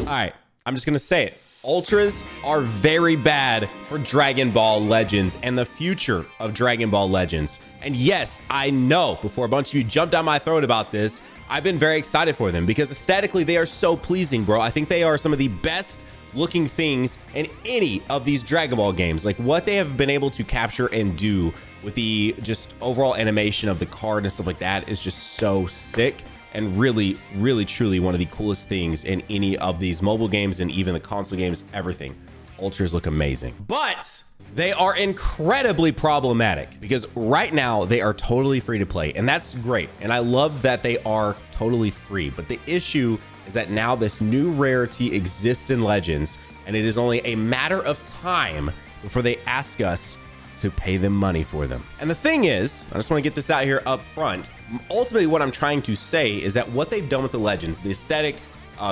right, I'm just gonna say it. Ultras are very bad for Dragon Ball Legends and the future of Dragon Ball Legends. And yes, I know before a bunch of you jumped down my throat about this, I've been very excited for them because aesthetically they are so pleasing, bro. I think they are some of the best looking things in any of these Dragon Ball games. Like what they have been able to capture and do with the just overall animation of the card and stuff like that is just so sick. And really, really, truly one of the coolest things in any of these mobile games and even the console games, everything. Ultras look amazing, but they are incredibly problematic because right now they are totally free to play, and that's great. And I love that they are totally free, but the issue is that now this new rarity exists in Legends, and it is only a matter of time before they ask us to pay them money for them. And the thing is, I just want to get this out here up front. Ultimately, what I'm trying to say is that what they've done with the Legends, the aesthetic,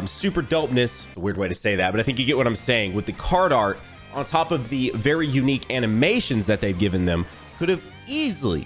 super dopeness, a weird way to say that, but I think you get what I'm saying, with the card art on top of the very unique animations that they've given them, could have easily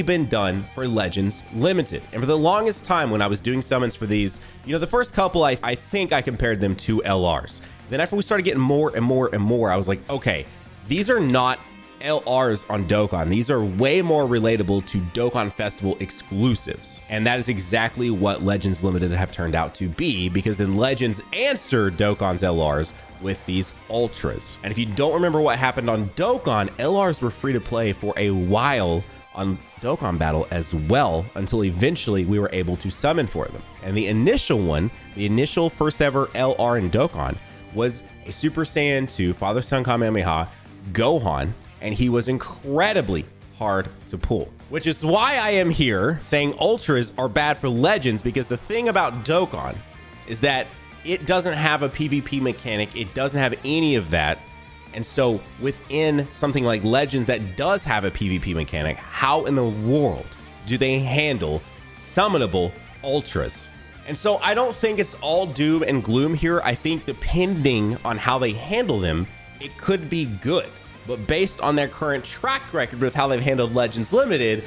been done for Legends Limited. And for the longest time when I was doing summons for these, you know, the first couple, I think I compared them to LRs. Then after we started getting more and more, I was like, okay, these are not LRs on Dokkan. These are way more relatable to Dokkan Festival exclusives. And that is exactly what Legends Limited have turned out to be, because then Legends answered Dokkan's LRs with these Ultras. And if you don't remember what happened on Dokkan, LRs were free to play for a while on Dokkan Battle as well, until eventually we were able to summon for them. And the initial one, the initial first ever LR in Dokkan, was a Super Saiyan 2 Father Son Kamehameha Gohan, and he was incredibly hard to pull, which is why I am here saying Ultras are bad for Legends, because the thing about Dokkan is that it doesn't have a PvP mechanic. It doesn't have any of that. And so within something like Legends that does have a PvP mechanic, how in the world do they handle summonable Ultras? And so I don't think it's all doom and gloom here. I think depending on how they handle them, it could be good. But based on their current track record with how they've handled Legends Limited,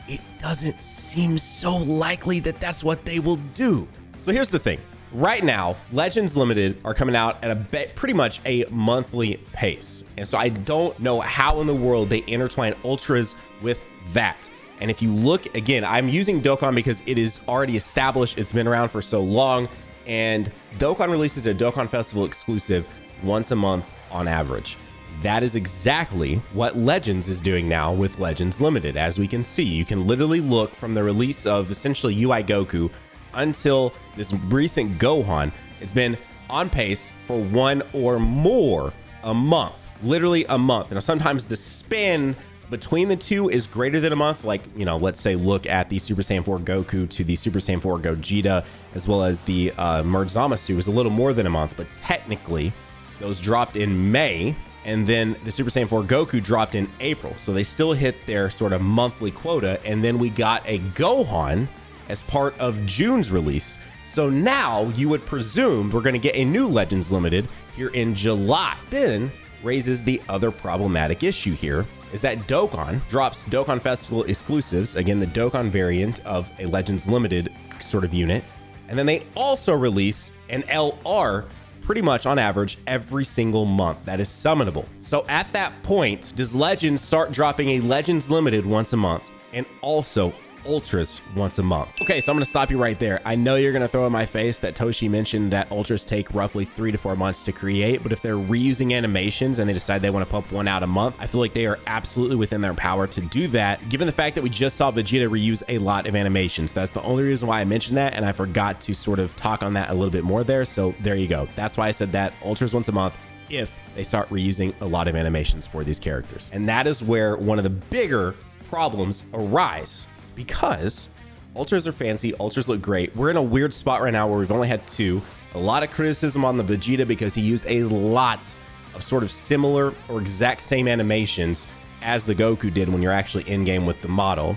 it doesn't seem so likely that that's what they will do. So here's the thing. Right now, Legends Limited are coming out at a pretty much a monthly pace. And so I don't know how in the world they intertwine Ultras with that. And if you look, again, I'm using Dokkan because it is already established. It's been around for so long. And Dokkan releases a Dokkan Festival exclusive once a month on average. That is exactly what Legends is doing now with Legends Limited. As we can see, you can literally look from the release of essentially UI Goku until this recent Gohan. It's been on pace for one or more a month, literally a month. Now, sometimes the span between the two is greater than a month. Like, you know, let's say look at the Super Saiyan 4 Goku to the Super Saiyan 4 Gogeta, as well as the Merged Zamasu is a little more than a month, but technically those dropped in May. And then the Super Saiyan 4 Goku dropped in April. So they still hit their sort of monthly quota. And then we got a Gohan as part of June's release. So now you would presume we're going to get a new Legends Limited here in July. Then raises the other problematic issue here is that Dokkan drops Dokkan Festival exclusives. Again, the Dokkan variant of a Legends Limited sort of unit. And then they also release an LR pretty much on average every single month that is summonable. So at that point, does Legends start dropping a Legends Limited once a month and also Ultras once a month? Okay, so I'm gonna stop you right there. I know you're gonna throw in my face that Toshi mentioned that Ultras take roughly 3 to 4 months to create, but if they're reusing animations and they decide they want to pump one out a month, I feel like they are absolutely within their power to do that, given the fact that we just saw Vegeta reuse a lot of animations. That's the only reason why I mentioned that, and I forgot to sort of talk on that a little bit more there, so there you go. That's why I said that Ultras once a month if they start reusing a lot of animations for these characters. And that is where one of the bigger problems arise, because Ultras are fancy, Ultras look great. We're in a weird spot right now where we've only had 2. A lot of criticism on the Vegeta because he used a lot of sort of similar or exact same animations as the Goku did when you're actually in game with the model.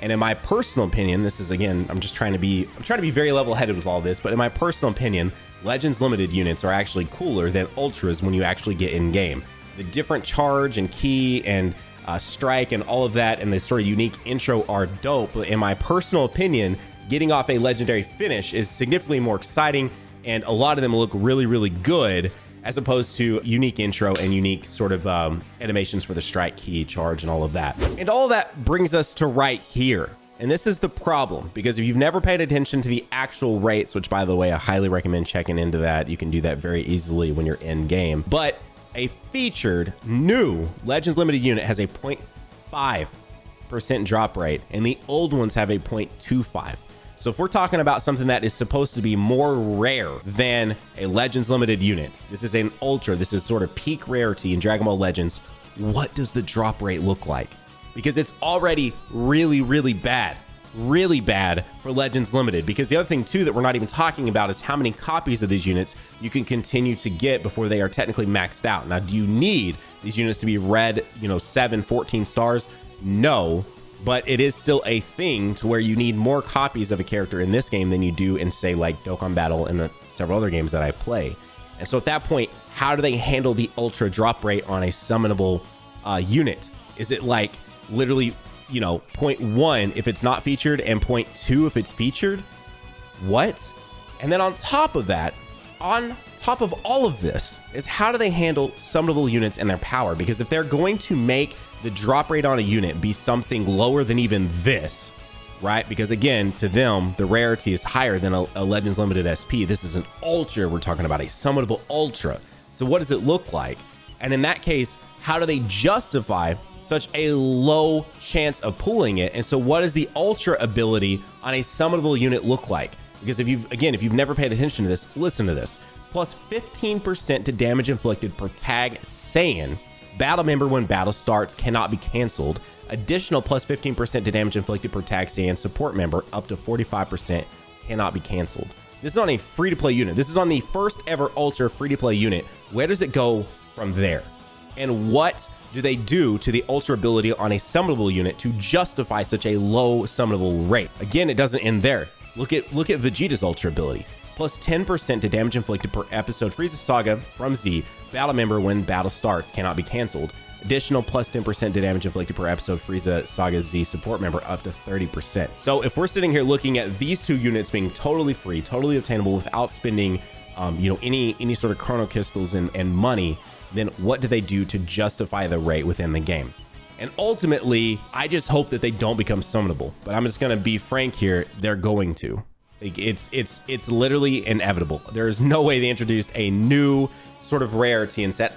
And in my personal opinion, this is, again, I'm trying to be very level-headed with all this, but in my personal opinion, Legends Limited units are actually cooler than Ultras when you actually get in game. The different charge and key and strike and all of that and the sort of unique intro are dope, but in my personal opinion, getting off a legendary finish is significantly more exciting and a lot of them look really, really good, as opposed to unique intro and unique sort of animations for the strike, key, charge, and all of that. And all that brings us to right here. And this is the problem, because if you've never paid attention to the actual rates, which by the way, I highly recommend checking into that. You can do that very easily when you're in game. But a featured new Legends Limited unit has a 0.5% drop rate, and the old ones have a 0.25. So if we're talking about something that is supposed to be more rare than a Legends Limited unit, this is an ultra, this is sort of peak rarity in Dragon Ball Legends, what does the drop rate look like? Because it's already really, really bad for Legends Limited. Because the other thing too that we're not even talking about is how many copies of these units you can continue to get before they are technically maxed out. Now, do you need these units to be red, 7, 14 stars? No, but it is still a thing to where you need more copies of a character in this game than you do in, say, like Dokkan Battle and several other games that I play. And so at that point, how do they handle the ultra drop rate on a summonable unit? Is it like literally, 0.1 if it's not featured and 0.2 if it's featured? What? And then on top of that, on top of all of this, is how do they handle summonable units and their power? Because if they're going to make the drop rate on a unit be something lower than even this, right? Because again, to them, the rarity is higher than a Legends Limited SP. This is an ultra. We're talking about a summonable ultra. So what does it look like? And in that case, how do they justify such a low chance of pulling it? And so what does the ultra ability on a summonable unit look like? Because if you've never paid attention to this, listen to this. Plus 15% to damage inflicted per tag Saiyan. Battle member when battle starts cannot be canceled. Additional plus 15% to damage inflicted per tag Saiyan support member up to 45% cannot be canceled. This is on a free-to-play unit. This is on the first ever ultra free-to-play unit. Where does it go from there? And what do they do to the ultra ability on a summonable unit to justify such a low summonable rate? Again, it doesn't end there. Look at Vegeta's ultra ability. Plus 10% to damage inflicted per episode Frieza Saga from Z. Battle member when battle starts cannot be canceled. Additional plus 10% to damage inflicted per episode Frieza Saga Z support member up to 30%. So if we're sitting here looking at these two units being totally free, totally obtainable without spending any sort of chrono crystals and money, then what do they do to justify the rate within the game? And ultimately, I just hope that they don't become summonable. But I'm just gonna be frank here, they're going to. It's literally inevitable. There's no way they introduced a new sort of rarity and said,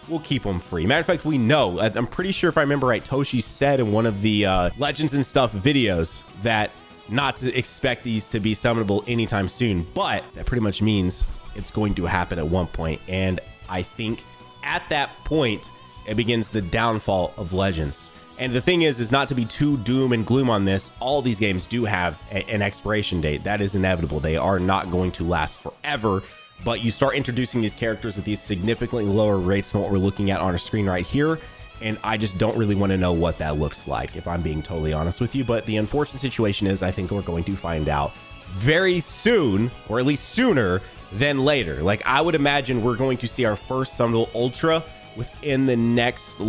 we'll keep them free. Matter of fact, we know, I'm pretty sure if I remember right, Toastie said in one of the Legends and Stuff videos that not to expect these to be summonable anytime soon, but that pretty much means it's going to happen at one point. And I think at that point, it begins the downfall of Legends. And the thing is not to be too doom and gloom on this. All these games do have an expiration date. That is inevitable. They are not going to last forever. But you start introducing these characters with these significantly lower rates than what we're looking at on our screen right here. And I just don't really want to know what that looks like, if I'm being totally honest with you. But the unfortunate situation is I think we're going to find out very soon, or at least sooner than later. Like, I would imagine we're going to see our first summonable ultra within the next,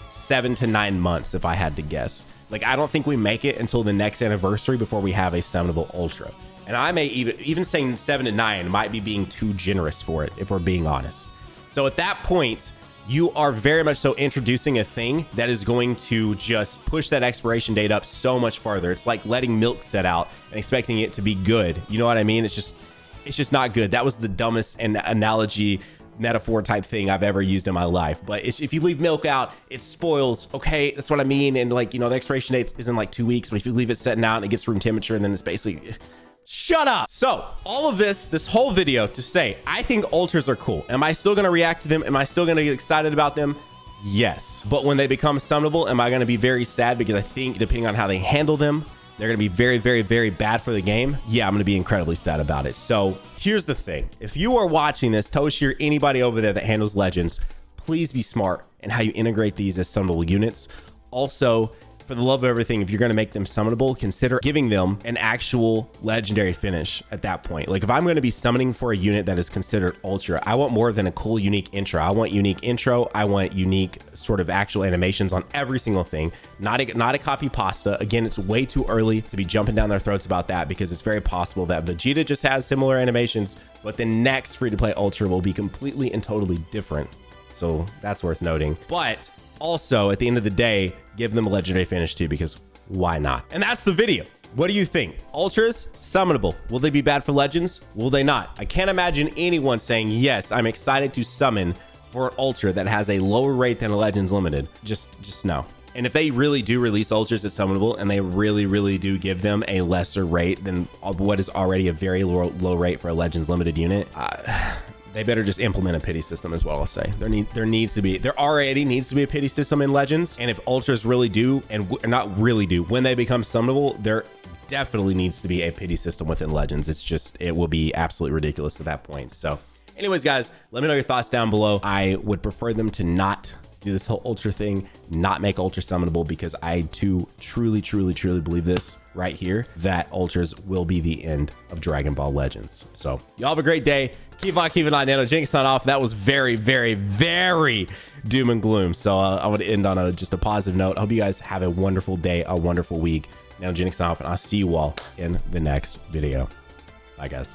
7 to 9 months, if I had to guess. Like, I don't think we make it until the next anniversary before we have a summonable ultra. And I may even saying 7 to 9 might be being too generous for it, if we're being honest. So at that point, you are very much so introducing a thing that is going to just push that expiration date up so much farther. It's like letting milk set out and expecting it to be good. You know what I mean? It's just not good. That was the dumbest analogy metaphor type thing I've ever used in my life. But if you leave milk out, it spoils. Okay, that's what I mean. And the expiration date is in 2 weeks, but if you leave it setting out and it gets room temperature, and then it's basically shut up. So all of this whole video to say, I think ultras are cool. Am I still going to react to them? Am I still going to get excited about them? Yes. But when they become summonable, am I going to be very sad? Because I think depending on how they handle them, they're going to be very, very, very bad for the game. Yeah, I'm going to be incredibly sad about it. So here's the thing. If you are watching this, Toastie or anybody over there that handles Legends, please be smart in how you integrate these as summonable units. Also, for the love of everything, if you're going to make them summonable, consider giving them an actual legendary finish at that point. Like if I'm going to be summoning for a unit that is considered ultra, I want more than a cool, unique intro. I want unique intro. I want unique sort of actual animations on every single thing, not a copy pasta. Again, it's way too early to be jumping down their throats about that, because it's very possible that Vegeta just has similar animations, but the next free-to-play ultra will be completely and totally different. So that's worth noting. But also, at the end of the day, give them a legendary finish too, because why not? And that's the video. What do you think? Ultras, summonable. Will they be bad for legends? Will they not? I can't imagine anyone saying, yes, I'm excited to summon for an ultra that has a lower rate than a legends limited. Just no. And if they really do release ultras as summonable, and they really do give them a lesser rate than what is already a very low rate for a legends limited unit, they better just implement a pity system as well. I'll say there already needs to be a pity system in legends. And if ultras really do, and not really do, when they become summonable, there definitely needs to be a pity system within legends. It will be absolutely ridiculous at that point. So anyways, guys, let me know your thoughts down below. I would prefer them to not do this whole ultra thing, not make ultra summonable, because I too truly believe this right here, that ultras will be the end of Dragon Ball Legends. So y'all have a great day. Keep on keeping on. Nanogenix on off. That was very doom and gloom. So I want to end on just a positive note. I hope you guys have a wonderful day, a wonderful week. Nanogenix off, and I'll see you all in the next video. Bye, guys.